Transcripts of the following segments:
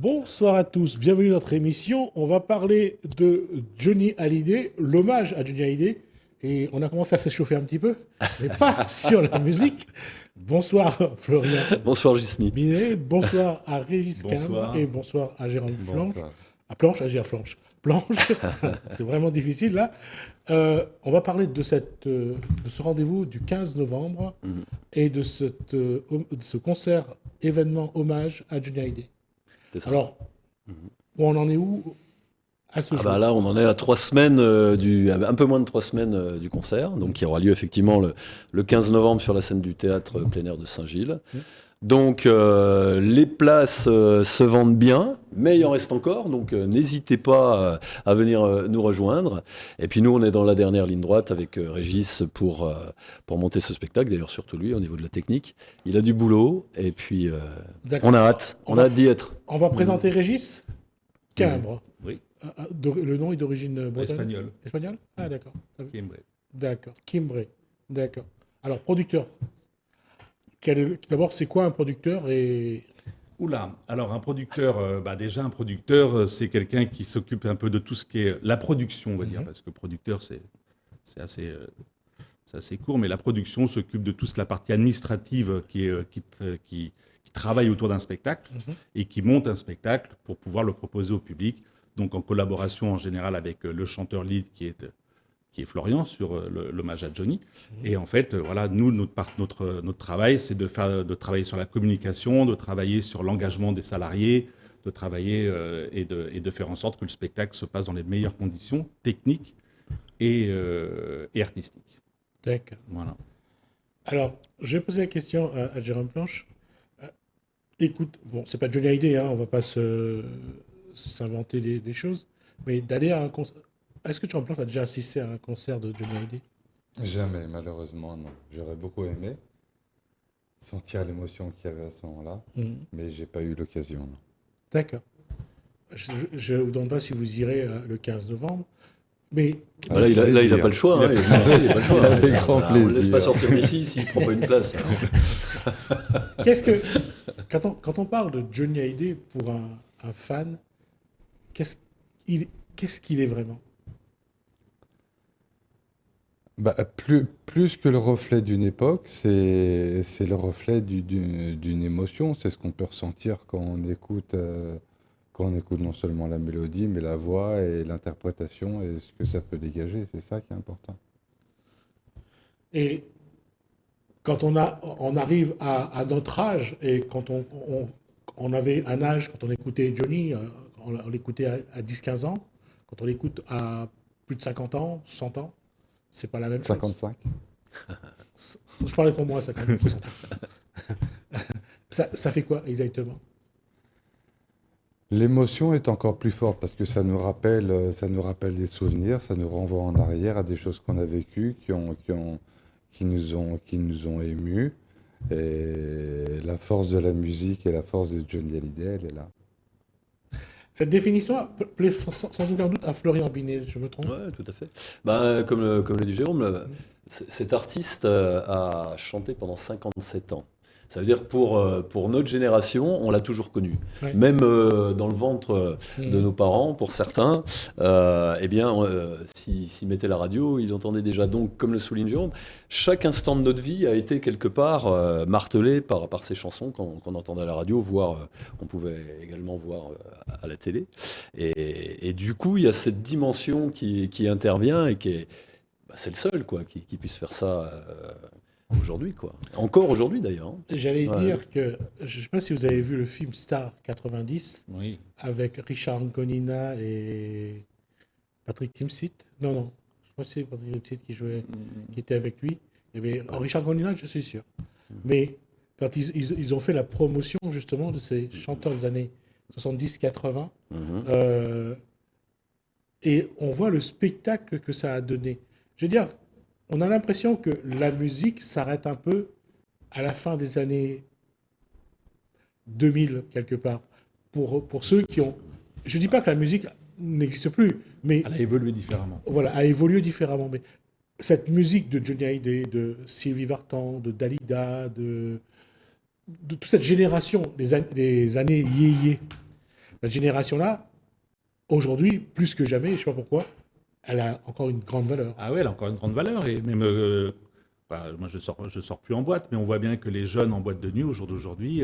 Bonsoir à tous, bienvenue dans notre émission. On va parler de Johnny Hallyday, l'hommage à Johnny Hallyday. Et on a commencé à s'échauffer un petit peu, mais pas sur la musique. Bonsoir Florian Bonsoir Gismi. Binet, bonsoir à Régis Quimbre Bonsoir. et bonsoir à Jérôme Flanche. Bonsoir. À Planche, à dire Flanche. Planche, c'est vraiment difficile là. On va parler de ce rendez-vous du 15 novembre et de ce concert événement hommage à Johnny Hallyday. C'est ça. Alors, on en est où à ce jour Là, on en est à 3 semaines, un peu moins de 3 semaines du concert, donc qui aura lieu effectivement le 15 novembre sur la scène du théâtre plein air de Saint-Gilles. Donc les places se vendent bien, mais il en reste encore, donc n'hésitez pas à venir nous rejoindre. Et puis nous, on est dans la dernière ligne droite avec Régis pour monter ce spectacle, d'ailleurs surtout lui au niveau de la technique. Il a du boulot, et puis D'accord. on a hâte d'y être. On va présenter Régis Quimbre. Oui. Le nom est d'origine bretonne. Espagnol. Espagnol. Ah, d'accord. Quimbre. D'accord. Quimbré. D'accord. Alors, producteur. D'abord, c'est quoi un producteur et... Oula, alors un producteur, déjà un producteur, c'est quelqu'un qui s'occupe un peu de tout ce qui est la production, on va dire, parce que producteur, c'est assez court, mais la production s'occupe de toute la partie administrative qui travaille autour d'un spectacle et qui monte un spectacle pour pouvoir le proposer au public, donc en collaboration en général avec le chanteur lead qui est Florian sur l'hommage à Johnny. Et en fait, voilà, nous, notre travail, c'est de travailler sur la communication, de travailler sur l'engagement des salariés, de travailler et de faire en sorte que le spectacle se passe dans les meilleures conditions techniques et artistiques. D'accord. Voilà. Alors, je vais poser la question à Jérôme Planche. Écoute, bon, c'est pas Johnny Hallyday, on va pas s'inventer des choses, mais d'aller à un concert... Est-ce que Jérôme Planche a déjà assisté à un concert de Johnny Hallyday? Jamais, malheureusement, non. J'aurais beaucoup aimé sentir l'émotion qu'il y avait à ce moment-là, mais j'ai pas eu l'occasion. Non. D'accord. Je ne vous demande pas si vous irez le 15 novembre, mais... Là, il n'a pas le choix. Il n'a pas le choix. Avec grand On ne laisse plaisir. pas sortir d'ici s'il ne prend pas une place. Qu'est-ce que... Quand on parle de Johnny Hallyday pour un fan, qu'est-ce qu'il est vraiment? Plus que le reflet d'une époque, c'est le reflet d'une émotion. C'est ce qu'on peut ressentir quand on écoute non seulement la mélodie, mais la voix et l'interprétation et ce que ça peut dégager. C'est ça qui est important. Et quand on arrive à notre âge, et quand on avait un âge, quand on écoutait Johnny, on l'écoutait à 10-15 ans, quand on l'écoute à plus de 50 ans, 100 ans, c'est pas la même chose. 55. Je parlais pour moi, 50, 60 ans. Ça fait quoi exactement? L'émotion est encore plus forte parce que ça nous rappelle des souvenirs, ça nous renvoie en arrière à des choses qu'on a vécues, qui nous ont émus. Et la force de la musique et la force de Johnny Hallyday, elle est là. Cette définition plaît sans aucun doute à Florian Binet, je me trompe? Oui, tout à fait. Comme le dit Jérôme, cet artiste a chanté pendant 57 ans. Ça veut dire pour notre génération, on l'a toujours connu. Ouais. Même dans le ventre de nos parents, pour certains, s'ils mettaient la radio, ils entendaient déjà. Donc, comme le souligne Jérôme, chaque instant de notre vie a été quelque part martelé par ces chansons qu'on entendait à la radio, voire qu'on pouvait également voir à la télé. Et du coup, il y a cette dimension qui intervient et c'est le seul qui puisse faire ça aujourd'hui, quoi. Encore aujourd'hui, d'ailleurs. Hein. J'allais dire que, je ne sais pas si vous avez vu le film Star 90, Oui. avec Richard Anconina et Patrick Timsit. Non, je pense que c'est Patrick Timsit qui était avec lui. Il y avait Richard Anconina, je suis sûr. Mais quand ils ont fait la promotion, justement, de ces chanteurs des années 70-80, et on voit le spectacle que ça a donné. Je veux dire, on a l'impression que la musique s'arrête un peu à la fin des années 2000, quelque part. Pour ceux qui ont... Je ne dis pas que la musique n'existe plus, mais... Elle a évolué différemment. Voilà, a évolué différemment. Mais cette musique de Johnny Hallyday, de Sylvie Vartan, de Dalida, de toute cette génération, les années yéyé, cette génération-là, aujourd'hui, plus que jamais, je ne sais pas pourquoi, elle a encore une grande valeur. Ah ouais, elle a encore une grande valeur. Et même, moi, je sors plus en boîte, mais on voit bien que les jeunes en boîte de nuit, au jour d'aujourd'hui,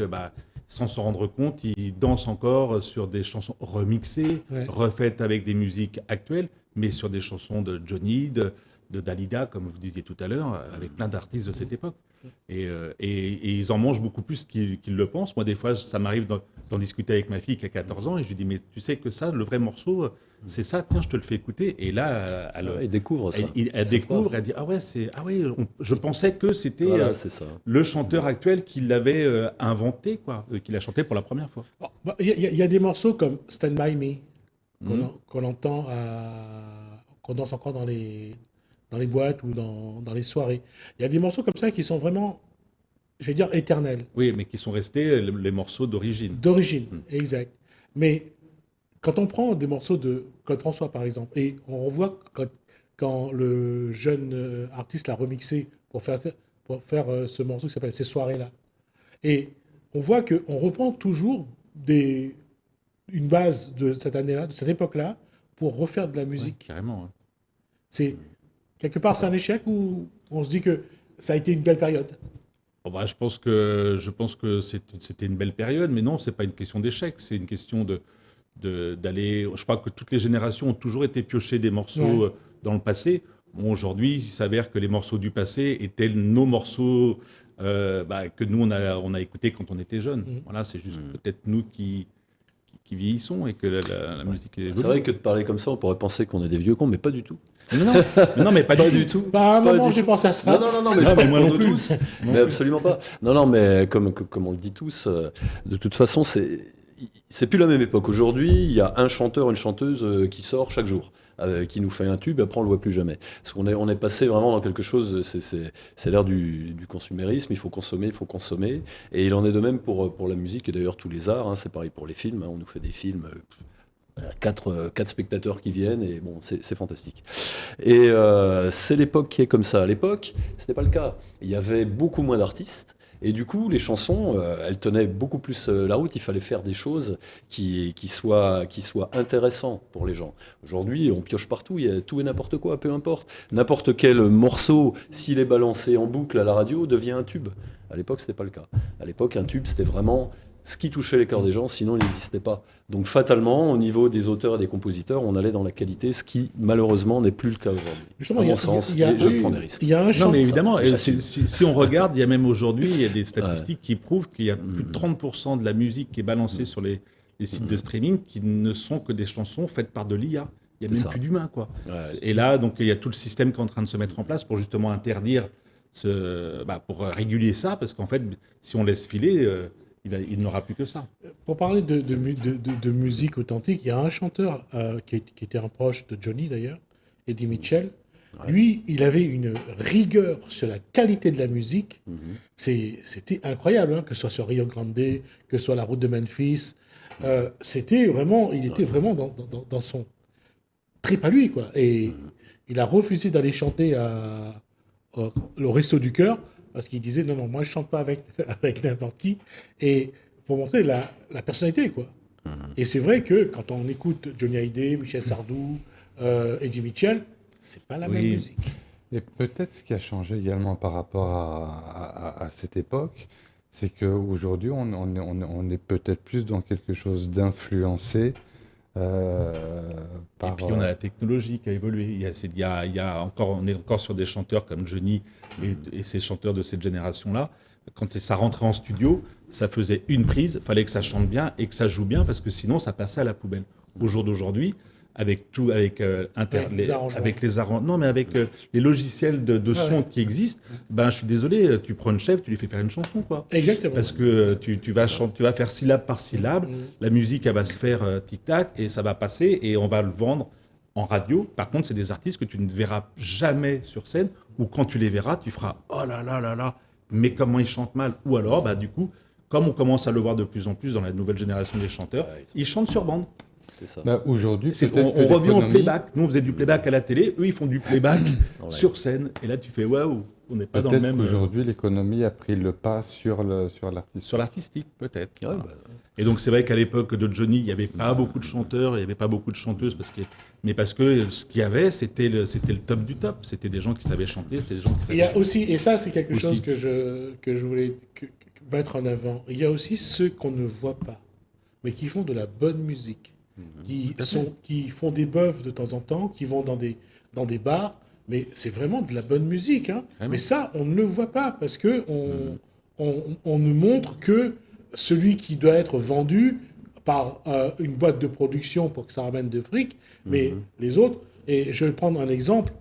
sans s'en rendre compte, ils dansent encore sur des chansons remixées, Ouais. refaites avec des musiques actuelles, mais sur des chansons de Johnny, de Dalida, comme vous disiez tout à l'heure, avec plein d'artistes de cette époque. Et ils en mangent beaucoup plus qu'ils le pensent. Moi, des fois, ça m'arrive d'en discuter avec ma fille qui a 14 ans, et je lui dis, mais tu sais que ça, le vrai morceau, c'est ça, tiens, je te le fais écouter. Et là, Il découvre ça. elle découvre, elle dit, je pensais que c'était Voilà, c'est ça. le chanteur actuel qui l'avait inventé, quoi, qui l'a chanté pour la première fois. Il y a des morceaux comme Stand By Me qu'on entend, qu'on danse encore dans les boîtes ou dans les soirées. Il y a des morceaux comme ça qui sont vraiment, je vais dire, éternels. Oui, mais qui sont restés les morceaux d'origine. D'origine, exact. Mais quand on prend des morceaux de Claude François, par exemple, et on revoit quand le jeune artiste l'a remixé pour faire ce morceau qui s'appelle Ces soirées-là, et on voit qu'on reprend toujours une base de cette année-là, de cette époque-là, pour refaire de la musique. Carrément. Ouais. C'est, quelque part, c'est un échec ou on se dit que ça a été une belle période? Bon, je pense que c'était une belle période, mais non, c'est pas une question d'échec, c'est une question d'aller. Je crois que toutes les générations ont toujours été piochées des morceaux dans le passé. Bon, aujourd'hui, il s'avère que les morceaux du passé étaient nos morceaux que nous on a écoutés quand on était jeunes. Voilà, c'est juste peut-être nous qui vieillissons et que la musique est. C'est vrai que de parler comme ça, on pourrait penser qu'on est des vieux cons, mais pas du tout. Non, mais pas du tout. Bah, à un Pas moment, du j'ai tout. pensé à ça. Non, mais, Non, mais je moi pense non pour nous plus. tous. Mais absolument pas. Non, mais comme on le dit tous, de toute façon, c'est plus la même époque. Aujourd'hui, il y a un chanteur, une chanteuse qui sort chaque jour, qui nous fait un tube, après on le voit plus jamais. Parce qu'on est passé vraiment dans quelque chose, c'est l'ère du consumérisme, il faut consommer, et il en est de même pour la musique, et d'ailleurs tous les arts, c'est pareil pour les films, on nous fait des films... 4 spectateurs qui viennent et bon, c'est fantastique. Et c'est l'époque qui est comme ça. À l'époque, ce n'était pas le cas. Il y avait beaucoup moins d'artistes et du coup, les chansons, elles tenaient beaucoup plus la route. Il fallait faire des choses qui soient intéressantes pour les gens. Aujourd'hui, on pioche partout, il y a tout et n'importe quoi, peu importe. N'importe quel morceau, s'il est balancé en boucle à la radio, devient un tube. À l'époque, ce n'était pas le cas. À l'époque, un tube, c'était vraiment... ce qui touchait les cœurs des gens, sinon il n'existait pas. Donc fatalement, au niveau des auteurs et des compositeurs, on allait dans la qualité, ce qui malheureusement n'est plus le cas aujourd'hui. Justement, À il y a- mon sens, il y a- et je prends des risques. Il y a un Non, chant. mais évidemment, et j'assume. si on regarde, il y a même aujourd'hui, il y a des statistiques qui prouvent qu'il y a plus de 30% de la musique qui est balancée sur les sites de streaming qui ne sont que des chansons faites par de l'IA. Il n'y a C'est même ça. plus d'humains, quoi. Ouais. Et là, donc, il y a tout le système qui est en train de se mettre en place pour justement interdire, pour réguler ça, parce qu'en fait, si on laisse filer, il n'aura plus que ça. Pour parler de musique authentique, il y a un chanteur qui était un proche de Johnny d'ailleurs, Eddie Mitchell. Lui, il avait une rigueur sur la qualité de la musique. C'était incroyable, que ce soit sur Rio Grande, que ce soit la route de Memphis. C'était vraiment, il était vraiment dans son trip à lui, quoi. Et il a refusé d'aller chanter au Resto du Cœur parce qu'il disait non, moi je chante pas avec n'importe qui, et pour montrer la personnalité, quoi. Et c'est vrai que quand on écoute Johnny Hallyday, Michel Sardou, Eddie Mitchell, c'est pas la même musique. Et peut-être ce qui a changé également par rapport à cette époque, c'est qu'aujourd'hui, on est peut-être plus dans quelque chose d'influencé. Et puis on a la technologie qui a évolué. Il y a encore, on est encore sur des chanteurs comme Johnny et ces chanteurs de cette génération-là. Quand ça rentrait en studio, ça faisait une prise, fallait que ça chante bien et que ça joue bien parce que sinon ça passait à la poubelle. Au jour d'aujourd'hui, avec les logiciels de son qui existent, je suis désolé, tu prends une chef, tu lui fais faire une chanson, quoi. Exactement. Parce que tu vas faire syllabe par syllabe, la musique elle va se faire tic-tac et ça va passer et on va le vendre en radio. Par contre, c'est des artistes que tu ne verras jamais sur scène ou quand tu les verras, tu feras oh là là là là, mais comment ils chantent mal. Ou alors, du coup, comme on commence à le voir de plus en plus dans la nouvelle génération des chanteurs, ils chantent sur bande. C'est ça. Aujourd'hui, On revient au playback. Nous, on faisait du playback à la télé. Eux, ils font du playback sur scène. Et là, tu fais waouh. on n'est pas dans le Peut-être même. qu'aujourd'hui, l'économie a pris le pas sur l'artiste. Sur l'artistique, peut-être. Ouais, Voilà. bah, Et donc c'est vrai qu'à l'époque de Johnny, il n'y avait pas beaucoup de chanteurs, il n'y avait pas beaucoup de chanteuses, mais parce que ce qu'il y avait, c'était le top du top. C'était des gens qui savaient chanter, c'était des gens qui Il savaient y a chanter. aussi, et ça c'est quelque Aussi. chose que je voulais mettre en avant, il y a aussi ceux qu'on ne voit pas, mais qui font de la bonne musique, qui font des bœufs de temps en temps, qui vont dans des bars, mais c'est vraiment de la bonne musique. Hein. Vraiment. Mais ça, on ne le voit pas, parce que on ne montre que celui qui doit être vendu par une boîte de production pour que ça ramène de fric, mais les autres, et je vais prendre un exemple,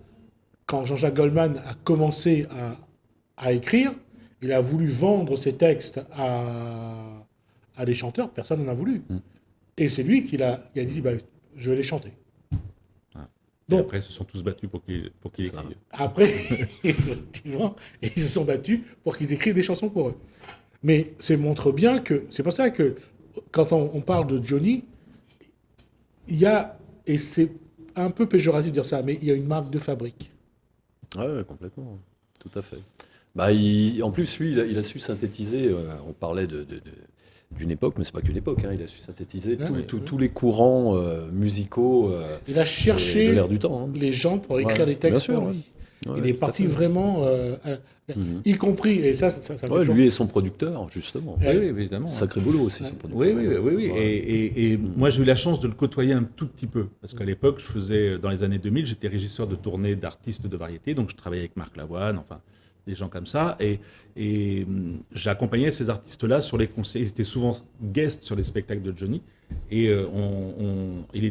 quand Jean-Jacques Goldman a commencé à écrire, il a voulu vendre ses textes à des chanteurs, personne n'en a voulu. Et c'est lui qui a dit, bah, je vais les chanter. Et Donc, après, ils se sont tous battus pour qu'il Ça. écrive. après, effectivement, ils se sont battus pour qu'ils écrivent des chansons pour eux. Mais ça montre bien que, c'est pour ça que quand on parle de Johnny, il y a, et c'est un peu péjoratif de dire ça, mais il y a une marque de fabrique. ouais, complètement. Tout à fait. Bah, en plus, lui, il a su synthétiser. On parlait d'une époque, mais c'est pas qu'une époque. Hein, il a su synthétiser tous les courants musicaux Il a de cherché l'ère du temps. Hein. les gens pour écrire Ouais, des textes bien sûr, pour lui. ouais. Il Ouais, est tout à parti fait. vraiment, y compris, et ça me fait Ouais, toujours- lui et son producteur, justement. Oui, oui, évidemment. Sacré boulot aussi, son producteur. Oui. Et moi, j'ai eu la chance de le côtoyer un tout petit peu. Parce qu'à l'époque, dans les années 2000, j'étais régisseur de tournée d'artistes de variété. Donc, je travaillais avec Marc Lavoine, enfin, des gens comme ça. Et j'accompagnais ces artistes-là sur les concerts. Ils étaient souvent guests sur les spectacles de Johnny. Et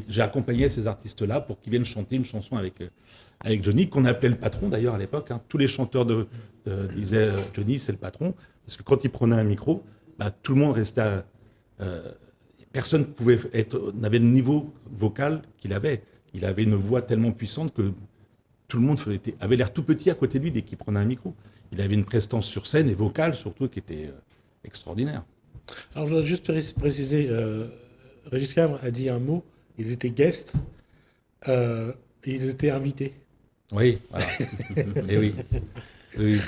j'ai accompagné ces artistes-là pour qu'ils viennent chanter une chanson avec Johnny, qu'on appelait le patron d'ailleurs à l'époque. Hein. Tous les chanteurs disaient Johnny, c'est le patron. Parce que quand il prenait un micro, bah, tout le monde restait. Personne n'avait le niveau vocal qu'il avait. Il avait une voix tellement puissante que tout le monde avait l'air tout petit à côté de lui dès qu'il prenait un micro. Il avait une prestance sur scène et vocale surtout qui était extraordinaire. Alors, je voudrais juste préciser, Régis Cabre a dit un mot, ils étaient guests, ils étaient invités. Oui, voilà. Et oui. Oui,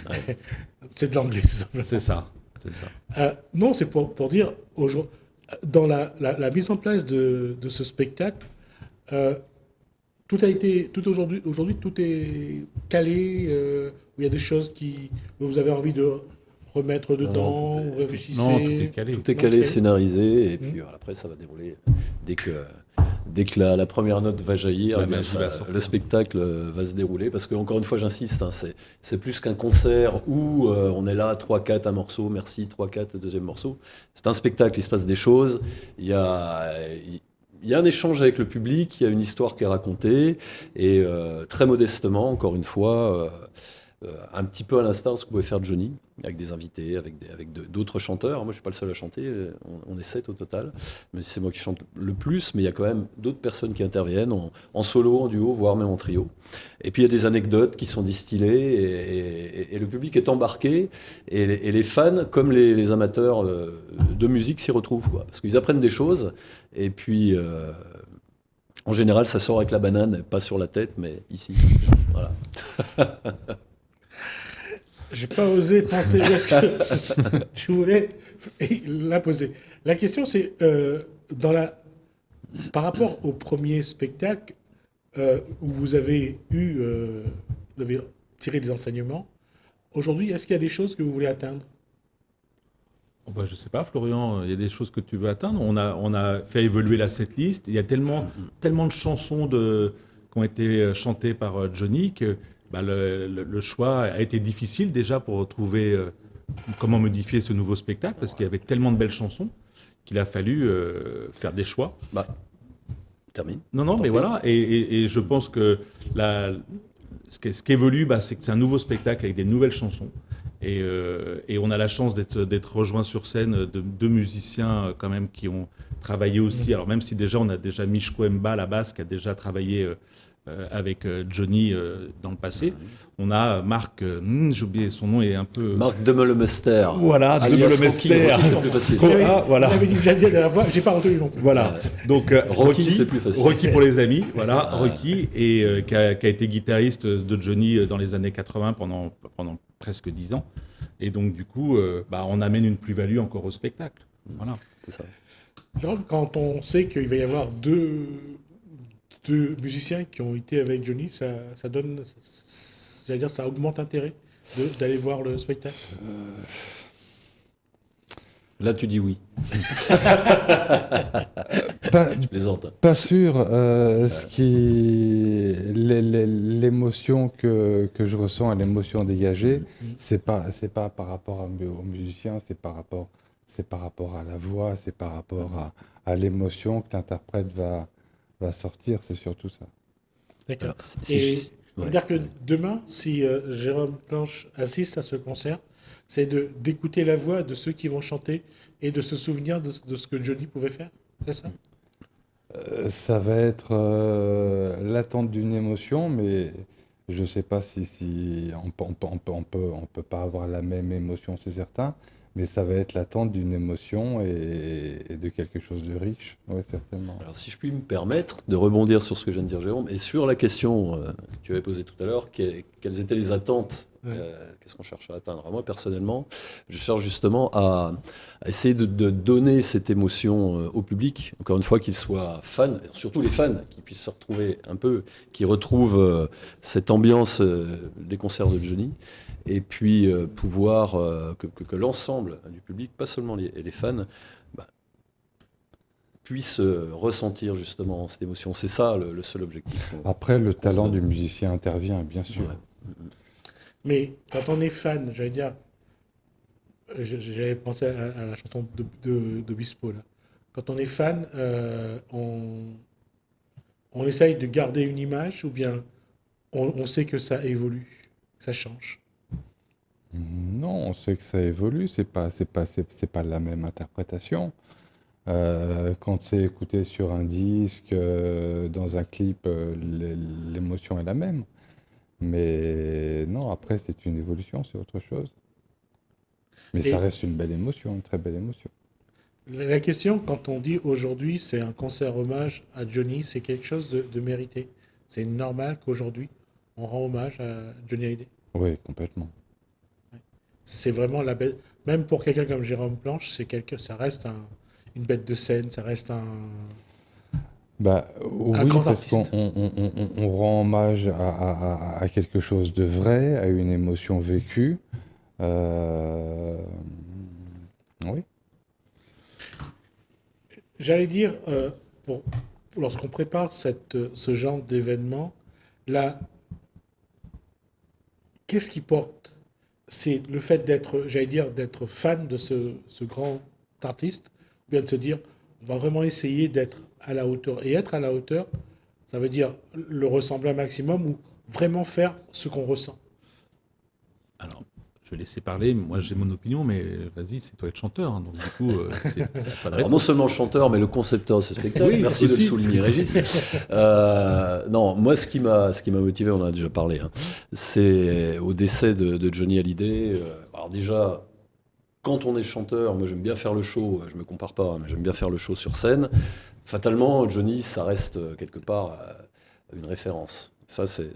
C'est de l'anglais, tout simplement. c'est ça. C'est ça. Non, c'est pour dire, dans la mise en place de ce spectacle, tout aujourd'hui, tout est calé, où il y a des choses que vous avez envie de remettre dedans, vous réfléchissez. Non, tout est calé. Tout est calé, Ok. scénarisé, et puis voilà, après ça va dérouler. Dès que la première note va jaillir, La eh bien, magie va sortir. le spectacle va se dérouler. Parce que, encore une fois, j'insiste, hein, c'est plus qu'un concert où on est là, 3-4, un morceau, merci, 3-4, deuxième morceau. C'est un spectacle, il se passe des choses, il y a un échange avec le public, il y a une histoire qui est racontée, et très modestement, encore une fois, un petit peu à l'instar de ce que pouvait faire Johnny, avec des invités, avec d'autres chanteurs. Moi, je ne suis pas le seul à chanter, on est 7 au total, mais c'est moi qui chante le plus, mais il y a quand même d'autres personnes qui interviennent en solo, en duo, voire même en trio. Et puis il y a des anecdotes qui sont distillées, et le public est embarqué, et les fans, comme les amateurs de musique, s'y retrouvent, quoi, parce qu'ils apprennent des choses, et puis... en général, ça sort avec la banane, pas sur la tête, mais ici. Voilà. J'ai pas osé penser parce que je voulais la poser. La question, c'est par rapport au premier spectacle où vous avez tiré des enseignements. Aujourd'hui, est-ce qu'il y a des choses que vous voulez atteindre? Oh bah, je sais pas, Florian, il y a des choses que tu veux atteindre. On a fait évoluer la setlist. Il y a tellement de chansons qui ont été chantées par Johnny que bah, le choix a été difficile déjà pour trouver comment modifier ce nouveau spectacle parce qu'il y avait tellement de belles chansons qu'il a fallu faire des choix. Bah, termine. Non, mais voilà. Et je pense que ce qui évolue, bah, c'est que c'est un nouveau spectacle avec des nouvelles chansons. Et on a la chance d'être rejoints sur scène de deux musiciens quand même qui ont travaillé aussi. Alors même si déjà on a déjà Michko Mba, la basse, qui a déjà travaillé avec Johnny dans le passé. On a Marc, j'ai oublié son nom, est un peu... Marc Demelemester. Voilà, alias Rocky. Demelemester. Rocky, c'est plus facile. Voilà. Il avait dit déjà dit la voix, j'ai pas retenu non plus. Voilà, donc Rocky, c'est plus facile. Rocky pour les amis, voilà, Rocky, et qui a été guitariste de Johnny dans les années 80 pendant presque 10 ans. Et donc, du coup, on amène une plus-value encore au spectacle. Voilà. C'est ça. Genre, quand on sait qu'il va y avoir deux musiciens qui ont été avec Johnny, ça donne, j'allais dire, ça augmente l'intérêt d'aller voir le spectacle. Là, tu dis oui. Pas, Je plaisante. pas sûr. L'émotion que je ressens et l'émotion dégagée, c'est pas par rapport aux musiciens, c'est par rapport à la voix, c'est par rapport à l'émotion que l'interprète va sortir. C'est surtout ça. D'accord. Alors, Et ça veut dire que demain, si Jérôme Planche assiste à ce concert, c'est d'écouter la voix de ceux qui vont chanter et de se souvenir de ce que Johnny pouvait faire. C'est ça? Ça va être l'attente d'une émotion, mais je ne sais pas si on peut pas avoir la même émotion, c'est certain, mais ça va être l'attente d'une émotion et de quelque chose de riche, oui, certainement. Alors, si je puis me permettre de rebondir sur ce que vient de dire Jérôme, et sur la question que tu avais posée tout à l'heure, quelles étaient les attentes, qu'est-ce qu'on cherche à atteindre? Alors, moi, personnellement, je cherche justement à essayer de donner cette émotion au public, encore une fois, qu'ils soient fans, surtout les fans, qui puissent se retrouver un peu, qui retrouvent cette ambiance des concerts de Johnny, et puis pouvoir que l'ensemble du public, pas seulement les fans, puisse ressentir justement cette émotion. C'est ça le seul objectif. Après, le talent du musicien intervient, bien sûr. Ouais. Mais quand on est fan, j'allais dire, j'avais pensé à la chanson de Bispo, là. Quand on est fan, on essaye de garder une image ou bien on sait que ça évolue, que ça change. Non, on sait que ça évolue, c'est pas la même interprétation. Quand c'est écouté sur un disque, dans un clip, l'émotion est la même. Mais non, après, c'est une évolution, c'est autre chose. Mais ça reste une belle émotion, une très belle émotion. La question, quand on dit aujourd'hui, c'est un concert hommage à Johnny, c'est quelque chose de mérité. C'est normal qu'aujourd'hui, on rend hommage à Johnny Hallyday. Oui, complètement. C'est vraiment la bête. Même pour quelqu'un comme Jérôme Planche, ça reste une bête de scène, ça reste un oui, grand parce artiste. qu'on rend hommage à quelque chose de vrai, à une émotion vécue. Oui. J'allais dire, lorsqu'on prépare ce genre d'événement, là, qu'est-ce qui porte? C'est le fait d'être fan de ce grand artiste, ou bien de se dire, on va vraiment essayer d'être à la hauteur. Et être à la hauteur, ça veut dire le ressembler un maximum ou vraiment faire ce qu'on ressent. Alors, je vais laisser parler. Moi, j'ai mon opinion, mais vas-y, c'est toi le chanteur. Hein, donc, du coup, c'est pas de Alors, réponse. non seulement le chanteur, mais le concepteur de ce spectacle. Oui, Merci de aussi. le souligner, Régis. Non, moi, ce qui m'a motivé, on en a déjà parlé, hein, c'est au décès de Johnny Hallyday. Alors déjà, quand on est chanteur, moi j'aime bien faire le show, je me compare pas, mais j'aime bien faire le show sur scène. Fatalement, Johnny, ça reste quelque part une référence. Ça, c'est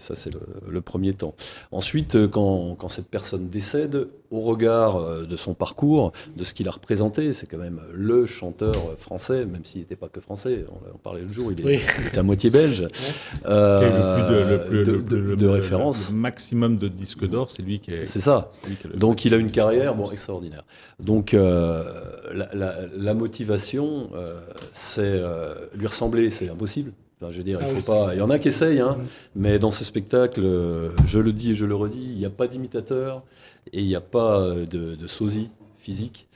le premier temps. Ensuite, quand cette personne décède, au regard de son parcours, de ce qu'il a représenté, c'est quand même le chanteur français, même s'il n'était pas que français, on parlait le jour, il était à moitié belge, de référence. Le maximum de disques d'or, c'est lui qui est. C'est ça. C'est lui qui a le- Donc il a une carrière extraordinaire. Donc la motivation, c'est lui ressembler, c'est impossible. Enfin, je veux dire, il faut pas. Il y en a qui essayent, hein, mais dans ce spectacle, je le dis et je le redis, il n'y a pas d'imitateur et il n'y a pas de sosie physique.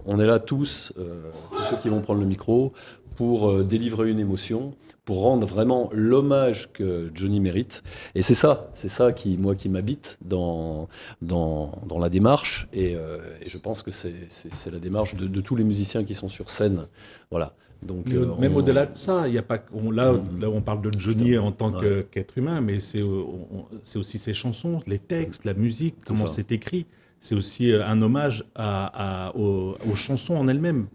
On est là tous ceux qui vont prendre le micro, pour délivrer une émotion, pour rendre vraiment l'hommage que Johnny mérite. Et c'est ça qui m'habite dans la démarche. Et je pense que c'est la démarche de tous les musiciens qui sont sur scène. Voilà. Donc, Même au-delà de ça, il y a pas, là, on parle de Johnny en tant qu'être humain, mais c'est aussi ses chansons, les textes, la musique, comment c'est écrit. C'est aussi un hommage aux chansons en elles-mêmes.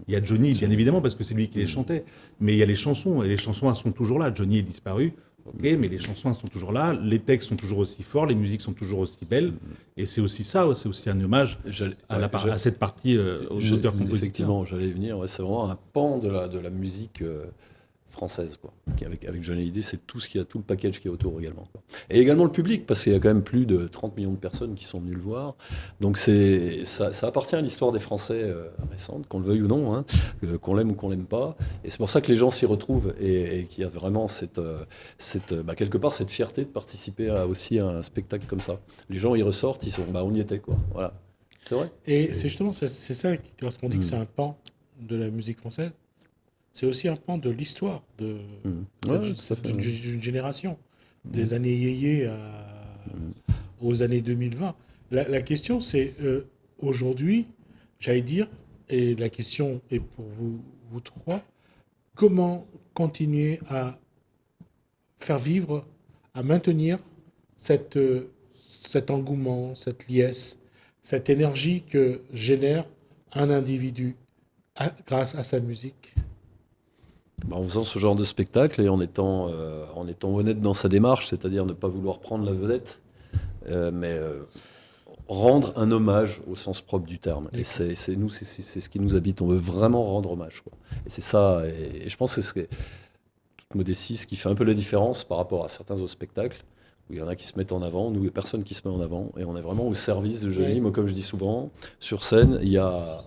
Il y a Johnny, bien évidemment, parce que c'est lui qui les chantait, mais il y a les chansons, et les chansons, elles sont toujours là. Johnny est disparu. ok, mais les chansons elles sont toujours là, les textes sont toujours aussi forts, les musiques sont toujours aussi belles, et c'est aussi ça, c'est aussi un hommage à cette partie aux auteurs-compositeurs. Effectivement, j'allais y venir. Ouais, c'est vraiment un pan de la musique française, quoi. Avec Johnny Hallyday, c'est tout le package qui est autour également, quoi. Et également le public, parce qu'il y a quand même plus de 30 millions de personnes qui sont venues le voir. Donc ça appartient à l'histoire des Français récente, qu'on le veuille ou non, hein, qu'on l'aime ou qu'on l'aime pas. Et c'est pour ça que les gens s'y retrouvent et qu'il y a vraiment quelque part cette fierté de participer aussi à un spectacle comme ça. Les gens y ressortent, ils sont, on y était, quoi. Voilà. C'est vrai. Et c'est justement, c'est ça, lorsqu'on dit que c'est un pan de la musique française, c'est aussi un pan de l'histoire d'une génération, des années yéyé aux années 2020. La question, c'est aujourd'hui, j'allais dire, et la question est pour vous trois, comment continuer à faire vivre, à maintenir cet engouement, cette liesse, cette énergie que génère un individu grâce à sa musique? En faisant ce genre de spectacle et en étant honnête dans sa démarche, c'est-à-dire ne pas vouloir prendre la vedette, mais rendre un hommage au sens propre du terme. Et c'est ce qui nous habite. On veut vraiment rendre hommage, quoi. Et c'est ça. Et je pense que c'est toute modestie, ce qui fait un peu la différence par rapport à certains autres spectacles où il y en a qui se mettent en avant, nous, il n'y a personne qui se met en avant. Et on est vraiment au service de Johnny. Moi, comme je dis souvent, sur scène, il n'y a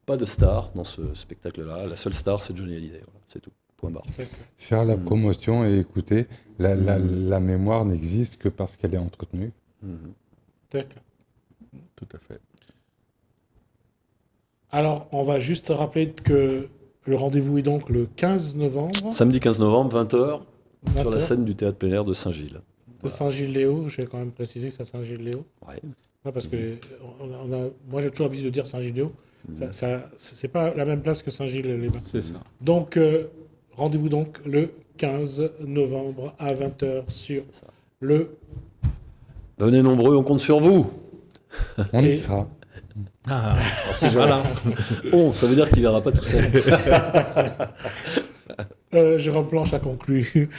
pas de star dans ce spectacle-là. La seule star, c'est Johnny Hallyday. Voilà, c'est tout. Point barre. Faire la promotion et écouter, la mémoire n'existe que parce qu'elle est entretenue. D'accord. Tout à fait. Alors, on va juste rappeler que le rendez-vous est donc le 15 novembre. Samedi 15 novembre, 20h, sur la 20h. scène du théâtre plein air de Saint-Gilles. De Saint-Gilles-Léo, je vais quand même préciser que c'est à Saint-Gilles-Léo. Ouais. Ouais, parce que moi j'ai toujours l'habitude de dire Saint-Gilles-Léo. C'est pas la même place que Saint-Gilles-les-Bains. C'est ça. Donc, rendez-vous donc le 15 novembre à 20h sur le... Venez nombreux, on compte sur vous. On y sera. Voilà. Ça veut dire qu'il ne verra pas tout seul. Jérôme Planche a conclu.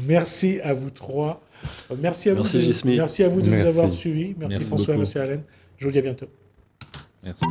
Merci à vous trois. Merci à vous. Merci, Gismi. Merci à vous de nous Merci. avoir suivis. Merci, Merci François, beaucoup. merci Alain. Je vous dis à bientôt. Merci.